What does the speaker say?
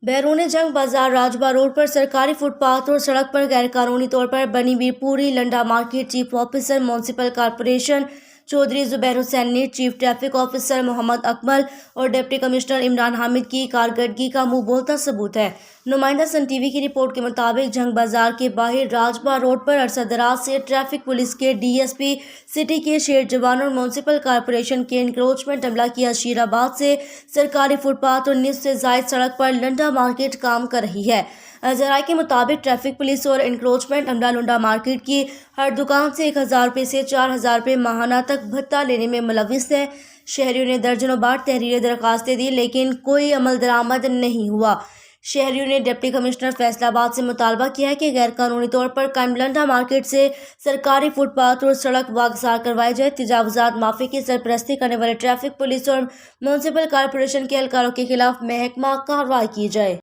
बैरून जंग बाजार राजबा रोड पर सरकारी फुटपाथ और सड़क पर गैरकानूनी तौर पर बनी Veerpuri Landa market chief officer municipal corporation Chaudhry Zubair Hussain ने chief traffic officer Mohammad Akmal और डिप्टी कमिश्नर इमरान हामिद की कारकर्दगी का मुंह बोलता सबूत है। नुमाइंदा सन टीवी की रिपोर्ट के मुताबिक जंग बाजार के बाहर राजबा रोड पर अरसा दराज से ट्रैफिक पुलिस के डीएसपी सिटी के शेर जवान और म्यूनसिपल कॉरपोरेशन के इंक्रोचमेंट अमला की अशीराबाद से सरकारी फुटपाथ और निस्फ से जायद सड़क पर लंडा मार्केट काम कर रही है। जराये के मुताबिक ट्रैफिक पुलिस और इंक्रोचमेंट अमला लंडा मार्केट की हर दुकान से 1000 रुपये से 4000 रुपये माहाना तक भत्ता लेने में मुलविस है। शहरियों ने दर्जनों बार तहरीर दरखास्तें दी लेकिन कोई अमल दरामद नहीं हुआ। शहरियों ने डिप्टी कमिश्नर फैसलाबाद से मुतालबा किया है कि गैरकानूनी तौर पर कायम लंडा मार्केट से सरकारी फुटपाथ और सड़क वागजार करवाई जाए। तजावुजात माफी की सरपरस्ती करने वाले ट्रैफिक पुलिस और म्यूनसिपल कॉरपोरेशन के एहलकारों के खिलाफ महकमा कार्रवाई की जाए।